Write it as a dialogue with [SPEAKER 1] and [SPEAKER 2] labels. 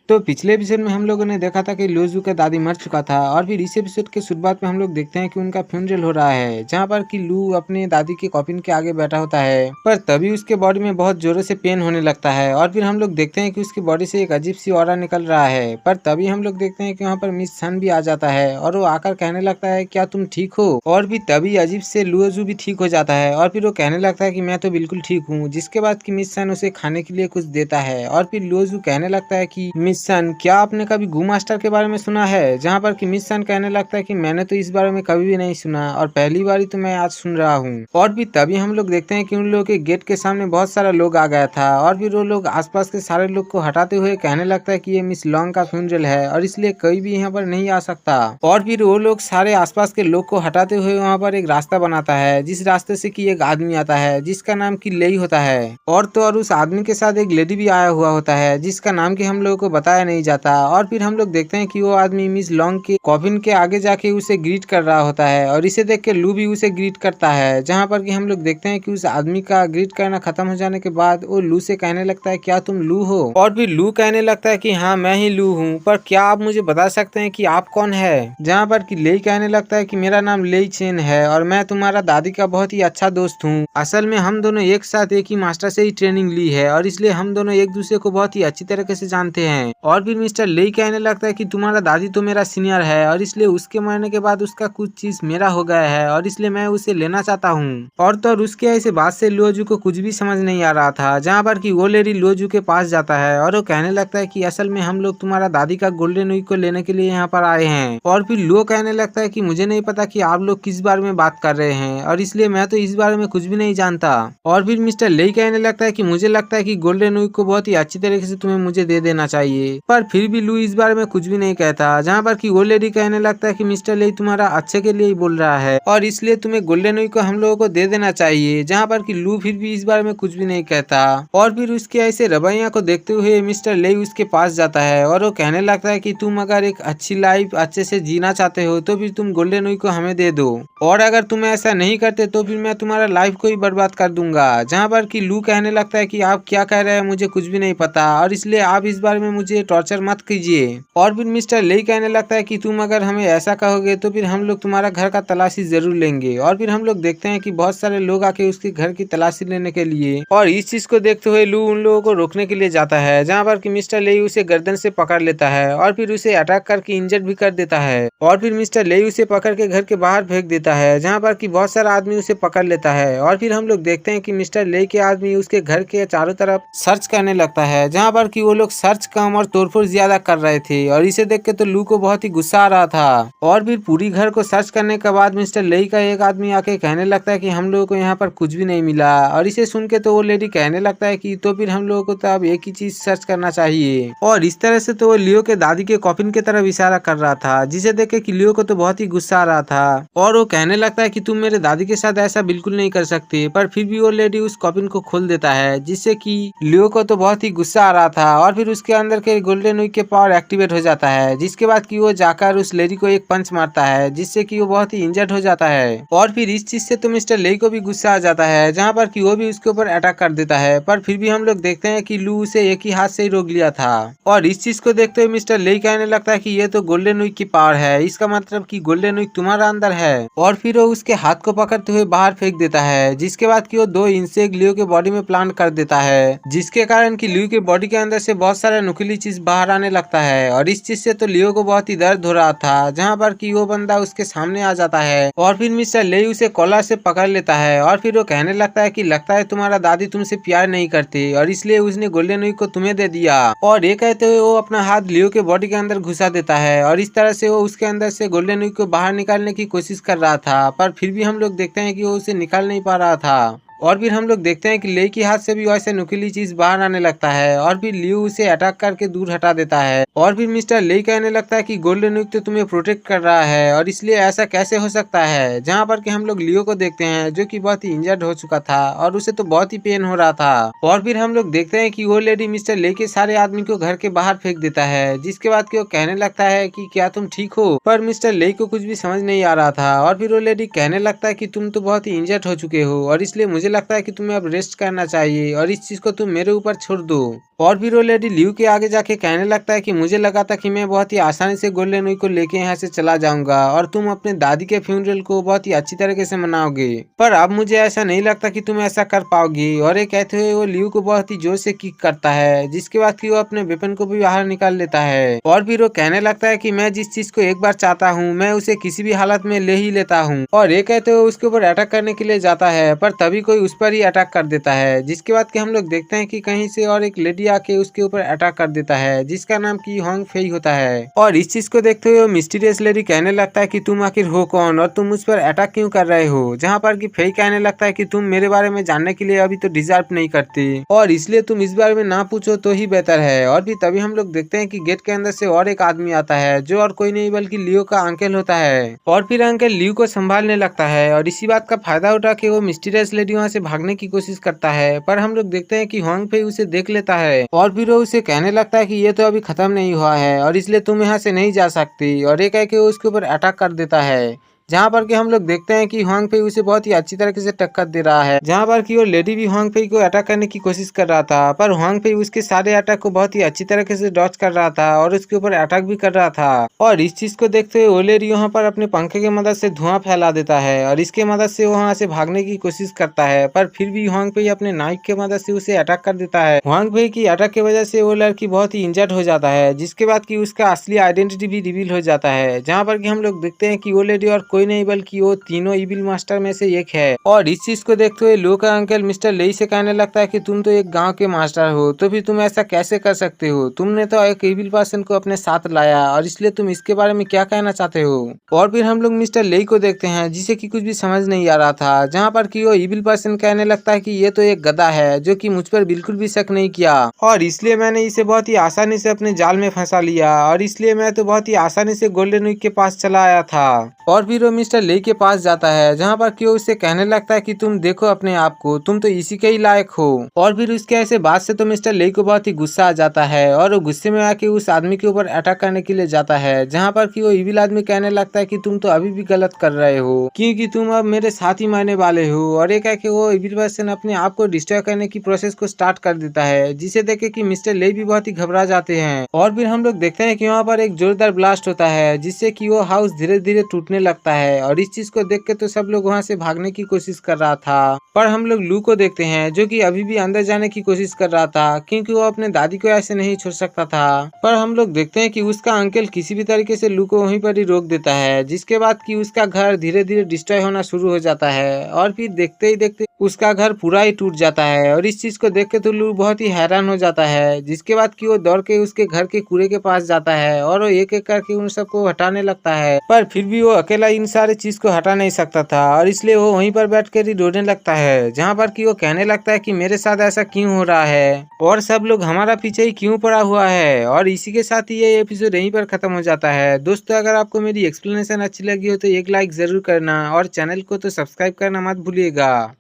[SPEAKER 1] तो पिछले एपिसोड में हम लोगों ने देखा था कि लूजू का दादी मर चुका था और फिर इस एपिसोड के शुरुआत में हम लोग देखते हैं कि उनका फ्यूनरल हो रहा है, जहां पर कि लू अपने दादी के कॉफिन के आगे बैठा होता है। पर तभी उसके बॉडी में बहुत जोरों से पेन होने लगता है और फिर हम लोग देखते हैं कि उसकी बॉडी से एक अजीब सी ऑरा निकल रहा है। पर तभी हम लोग देखते हैं कि वहाँ पर मिस सन भी आ जाता है और वो आकर कहने लगता है क्या तुम ठीक हो। और भी तभी अजीब से लूजू भी ठीक हो जाता है और फिर वो कहने लगता है कि मैं तो बिल्कुल ठीक हूँ, जिसके बाद कि मिस सन उसे खाने के लिए कुछ देता है। और फिर लूजू कहने लगता है कि मिशन क्या आपने कभी गू मास्टर के बारे में सुना है, जहाँ पर कि मिशन कहने लगता है कि मैंने तो इस बारे में कभी भी नहीं सुना और पहली बार ही तो मैं आज सुन रहा हूँ। और भी तभी हम लोग देखते हैं कि उन लोगों के गेट के सामने बहुत सारा लोग आ गया था और फिर वो लोग आसपास के सारे लोग को हटाते हुए कहने लगता है कि ये मिस लॉन्ग का फ्यूनरल है और इसलिए कोई भी यहाँ पर नहीं आ सकता। और फिर वो लोग सारे आसपास के लोग को हटाते हुए वहाँ पर एक रास्ता बनाता है, जिस रास्ते से कि एक आदमी आता है जिसका नाम की लेई होता है। और तो और उस आदमी के साथ एक लेडी भी आया हुआ होता है जिसका नाम की हम लोगों को बताया नहीं जाता। और फिर हम लोग देखते हैं कि वो आदमी मिस लॉन्ग के कॉफिन के आगे जाके उसे ग्रीट कर रहा होता है और इसे देख के लू भी उसे ग्रीट करता है, जहाँ पर कि हम लोग देखते हैं कि उस आदमी का ग्रीट करना खत्म हो जाने के बाद वो लू से कहने लगता है क्या तुम लू हो। और फिर लू कहने लगता है कि हाँ मैं ही लू हूँ, पर क्या आप मुझे बता सकते हैं कि आप कौन है। जहाँ पर कि लेई कहने लगता है कि मेरा नाम लेई चेन है और मैं तुम्हारा दादी का बहुत ही अच्छा दोस्त हूँ। असल में हम दोनों एक साथ एक ही मास्टर से ही ट्रेनिंग ली है और इसलिए हम दोनों एक दूसरे को बहुत ही अच्छी तरीके से जानते हैं। और फिर मिस्टर लेई कहने लगता है कि तुम्हारा दादी तो मेरा सीनियर है और इसलिए उसके मरने के बाद उसका कुछ चीज मेरा हो गया है और इसलिए मैं उसे लेना चाहता हूँ। और तो और उसके ऐसे बात से लुओजू को कुछ भी समझ नहीं आ रहा था, जहाँ पर कि वो लेडी लुओजू के पास जाता है और वो कहने लगता है कि असल में हम लोग तुम्हारा दादी का गोल्डन वीक को लेने के लिए यहाँ पर आए हैं। और फिर लुओ कहने लगता है कि मुझे नहीं पता कि आप लोग किस बारे में बात कर रहे हैं और इसलिए मैं तो इस बारे में कुछ भी नहीं जानता। और फिर मिस्टर लेई कहने लगता है कि मुझे लगता है कि गोल्डन वीक को बहुत ही अच्छी तरीके से तुम्हें मुझे दे देना चाहिए। पर फिर भी लू इस बारे में कुछ भी नहीं कहता, जहाँ पर कि वो लेडी कहने लगता है कि मिस्टर लेई तुम्हारा अच्छे के लिए ही बोल रहा है और इसलिए तुम्हें गोल्डन वीक को हम लोगों को दे देना चाहिए। जहाँ पर कि लू फिर भी इस बारे में कुछ भी नहीं कहता। और फिर उसके ऐसे रवैया को देखते हुए मिस्टर लेई उसके पास जाता है और वो कहने लगता है कि तुम अगर एक अच्छी लाइफ अच्छे से जीना चाहते हो तो फिर तुम गोल्डन वीक को हमें दे दो, और अगर तुम ऐसा नहीं करते तो फिर मैं तुम्हारा लाइफ को ही बर्बाद कर दूंगा। जहाँ पर कि लू कहने लगता है कि आप क्या कह रहे हैं, मुझे कुछ भी नहीं पता और इसलिए आप इस बारे में मुझे टॉर्चर मत कीजिए। और फिर मिस्टर लेई कहने लगता है कि तुम अगर हमें ऐसा कहोगे तो फिर हम लोग तुम्हारा घर का तलाशी जरूर लेंगे। और फिर हम लोग देखते हैं कि बहुत सारे लोग आके उसके घर की तलाशी लेने के लिए, और इस चीज को देखते हुए लू उन लोगों को रोकने के लिए जाता है, जहाँ पर कि मिस्टर लेई उसे गर्दन से पकड़ लेता है और फिर उसे अटैक करके इंजर्ड भी कर देता है। और फिर मिस्टर लेई उसे पकड़ के घर के बाहर फेंक देता है, जहाँ पर कि बहुत सारा आदमी उसे पकड़ लेता है। और फिर हम लोग देखते हैं कि मिस्टर लेई के आदमी उसके घर के चारों तरफ सर्च करने लगता है, जहाँ पर कि वो लोग सर्च कम और तोड़फोड़ ज्यादा कर रहे थे और इसे देख के तो लू को बहुत ही गुस्सा आ रहा था। और फिर पूरी घर को सर्च करने के बाद मिस्टर लेई का एक आदमी आके कहने लगता है कि हम लोगों को यहाँ पर कुछ भी नहीं मिला। और इसे सुन के तो वो लेडी कहने लगता है कि तो फिर हम लोगों को तो अब एक ही चीज सर्च करना चाहिए। और इस तरह से तो वो लियो के दादी के कॉफिन की तरफ इशारा कर रहा था, जिसे देख के लियो को तो बहुत ही गुस्सा आ रहा था और वो कहने लगता है कि तुम मेरे दादी के साथ ऐसा बिल्कुल नहीं कर सकते। पर फिर भी वो लेडी उस कॉफिन को खोल देता है, जिससे कि लियो को तो बहुत ही गुस्सा आ रहा था और फिर उसके अंदर के गोल्डन वीक के पावर एक्टिवेट हो जाता है, जिसके बाद कि वो जाकर उस लेडी को एक पंच मारता है, जिससे कि वो बहुत ही इंजर्ड हो जाता है। और फिर इस चीज से तो मिस्टर लेई को भी गुस्सा आ जाता है, जहाँ पर कि वो भी उसके ऊपर अटैक कर देता है। पर फिर भी हम लोग देखते हैं कि लू उसे एक ही हाथ से ही रोक लिया था। और इस चीज को देखते हुए मिस्टर लेई कहने लगता है कि ये तो गोल्डन वीक की पावर है, इसका मतलब कि गोल्डन वीक तुम्हारा अंदर है। और फिर वो उसके हाथ को पकड़ते हुए बाहर फेंक देता है, जिसके बाद कि वो 2 इंसेक्ट लियो के बॉडी में प्लांट कर देता है, जिसके कारण कि लियो के बॉडी के अंदर से बहुत सारा नुकीली चीज बाहर आने लगता है। और इस चीज से तो लियो को बहुत ही दर्द हो रहा था, जहाँ पर कि वो बंदा उसके सामने आ जाता है और फिर मिस्टर लेई उसे कॉलर से पकड़ लेता है और फिर वो कहने लगता है कि लगता है तुम्हारा दादी तुमसे प्यार नहीं करती और इसलिए उसने गोल्डन वीक को तुम्हें दे दिया। और ये कहते हुए वो अपना हाथ लियो के बॉडी के अंदर घुसा देता है और इस तरह से वो उसके अंदर से गोल्डन वीक को बाहर निकालने की कोशिश कर रहा था, पर फिर भी हम लोग देखते हैं कि वो उसे निकाल नहीं पा रहा था। और फिर हम लोग देखते हैं कि लेई के हाथ से भी वैसे नुकीली चीज बाहर आने लगता है और फिर लियो उसे अटैक करके दूर हटा देता है। और फिर मिस्टर लेई कहने लगता है कि गोल्डन वीक तो तुम्हें प्रोटेक्ट कर रहा है और इसलिए ऐसा कैसे हो सकता है, जहाँ पर कि हम लोग लियो को देखते हैं जो कि बहुत ही इंजर्ड हो चुका था और उसे तो बहुत ही पेन हो रहा था। और फिर हम लोग देखते हैं कि वो लेडी मिस्टर लेई के सारे आदमी को घर के बाहर फेंक देता है, जिसके बाद कि वो कहने लगता है कि क्या तुम ठीक हो। पर मिस्टर लेई को कुछ भी समझ नहीं आ रहा था और फिर वो लेडी कहने लगता है कि तुम तो बहुत ही इंजर्ड हो चुके हो और इसलिए मुझे लगता है कि तुम्हें अब रेस्ट करना चाहिए और इस चीज को तुम मेरे ऊपर छोड़ दो। और फिर वो लेडी लियू के आगे जाके कहने लगता है कि मुझे लगा था कि मैं बहुत ही आसानी से गोल्डन वीक को लेके यहाँ से चला जाऊंगा और तुम अपने दादी के फ्यूनरल को बहुत ही अच्छी तरीके से मनाओगे, पर अब मुझे ऐसा नहीं लगता कि तुम ऐसा कर पाओगी। और ये कहते हुए वो लियू को बहुत ही जोर से किक करता है, जिसके बाद कि वो अपने वेपन को भी बाहर निकाल लेता है। और फिर वो कहने लगता है कि मैं जिस चीज को एक बार चाहता हूँ मैं उसे किसी भी हालत में ले ही लेता हूँ। और ये कहते हुए उसके ऊपर अटैक करने के लिए जाता है, पर तभी कोई उस पर ही अटैक कर देता है, जिसके बाद कि हम लोग देखते हैं कि कहीं से और एक लेडी आके उसके ऊपर अटैक कर देता है, जिसका नाम की होंग फेई होता है। और इस चीज को देखते हुए मिस्टीरियस लेडी कहने लगता है कि तुम आखिर हो कौन और तुम उस पर अटैक क्यों कर रहे हो, जहाँ पर कि फेई कहने लगता है कि तुम मेरे बारे में जानने के लिए अभी तो डिजर्व नहीं करती और इसलिए तुम इस बारे में ना पूछो तो ही बेहतर है। और भी तभी हम लोग देखते हैं कि गेट के अंदर से और एक आदमी आता है, जो और कोई नहीं बल्कि लियो का अंकल होता है। और फिर अंकल लियो को संभालने लगता है और इसी बात का फायदा उठा के वो मिस्टीरियस लेडी वहाँ से भागने की कोशिश करता है, पर हम लोग देखते हैं कि होंग फेई उसे देख लेता है और फिर वो उसे कहने लगता है कि ये तो अभी खत्म नहीं हुआ है और इसलिए तुम यहाँ से नहीं जा सकती। और ये कह के वो उसके ऊपर अटैक कर देता है, जहाँ पर कि हम लोग देखते हैं कि होंग फेई उसे बहुत ही अच्छी तरीके से टक्कर दे रहा है, जहाँ पर कि वो लेडी भी होंग फेई को अटैक करने की कोशिश कर रहा था, पर होंग फेई उसके सारे अटैक को बहुत ही अच्छी तरीके से डॉच कर रहा था और उसके ऊपर अटैक भी कर रहा था। और इस चीज को देखते हुए वो लेडी यहाँ पर अपने पंखे की मदद से धुआं फैला देता है और इसके मदद से वहाँ से भागने की कोशिश करता है, पर फिर भी होंग फेई अपने नाइफ की मदद से उसे अटैक कर देता है। होंग फेई की अटैक की वजह से वो लड़की बहुत ही इंजर्ड हो जाता है, जिसके बाद कि उसका असली आइडेंटिटी भी रिवील हो जाता है, जहाँ पर कि हम लोग देखते हैं कि वो लेडी और कोई नहीं बल्कि वो तीनों इविल मास्टर में से एक है। और इस चीज को देखते हुए लो का अंकल मिस्टर लेई से कहने लगता है कि तुम तो एक गांव के मास्टर हो, तो फिर तुम ऐसा कैसे कर सकते हो, तुमने तो एक इविल पर्सन को अपने साथ लाया और इसलिए तुम इसके बारे में क्या कहना चाहते हो। और फिर हम लोग मिस्टर लेई को देखते हैं, जिसे कि कुछ भी समझ नहीं आ रहा था, जहाँ पर कि वो इविल पर्सन कहने लगता है कि ये तो एक गधा है जो कि मुझ पर बिल्कुल भी शक नहीं किया और इसलिए मैंने इसे बहुत ही आसानी से अपने जाल में फंसा लिया और इसलिए मैं तो बहुत ही आसानी से गोल्डन वीक के पास चला आया था। और फिर वो मिस्टर लेई के पास जाता है, जहाँ पर कि वो उससे कहने लगता है कि तुम देखो अपने आप को, तुम तो इसी के ही लायक हो। और फिर उसके ऐसे बात से तो मिस्टर लेई को बहुत ही गुस्सा आ जाता है और वो गुस्से में आके उस आदमी के ऊपर अटैक करने के लिए जाता है, जहाँ पर कि वो इविल आदमी कहने लगता है कि तुम तो अभी भी गलत कर रहे हो क्योंकि तुम अब मेरे साथ ही मरने वाले हो। और ये कह के वो इविल पर्सन अपने आप को डिस्ट्रॉय करने की प्रोसेस को स्टार्ट कर देता है, जिसे देखे कि मिस्टर लेई भी बहुत ही घबरा जाते हैं। और फिर हम लोग देखते हैं कि वहाँ पर एक जोरदार ब्लास्ट होता है, जिससे कि वो हाउस धीरे धीरे टूटने लगता है और इस चीज को देख के तो सब लोग वहाँ से भागने की कोशिश कर रहा था, पर हम लोग लू को देखते हैं जो कि अभी भी अंदर जाने की कोशिश कर रहा था क्योंकि वो अपने दादी को ऐसे नहीं छोड़ सकता था। पर हम लोग देखते हैं कि उसका अंकल किसी भी तरीके से लू को वहीं पर ही रोक देता है, जिसके बाद कि उसका घर धीरे धीरे डिस्ट्रॉय होना शुरू हो जाता है और फिर देखते ही देखते उसका घर पूरा ही टूट जाता है। और इस चीज को देख के तो लू बहुत ही हैरान हो जाता है, जिसके बाद कि वो दौड़ के उसके घर के कूड़े के पास जाता है और वो एक एक करके उन सबको हटाने लगता है, पर फिर भी वो अकेला इन सारे चीज को हटा नहीं सकता था और इसलिए वो वहीं पर बैठ कर ही रोने लगता है, जहाँ पर कि वो कहने लगता है कि मेरे साथ ऐसा क्यों हो रहा है और सब लोग हमारा पीछे ही क्यों पड़ा हुआ है। और इसी के साथ ही ये एपिसोड यहीं पर खत्म हो जाता है। दोस्तों, अगर आपको मेरी एक्सप्लेनेशन अच्छी लगी हो तो एक लाइक जरूर करना और चैनल को तो सब्सक्राइब करना मत भूलिएगा।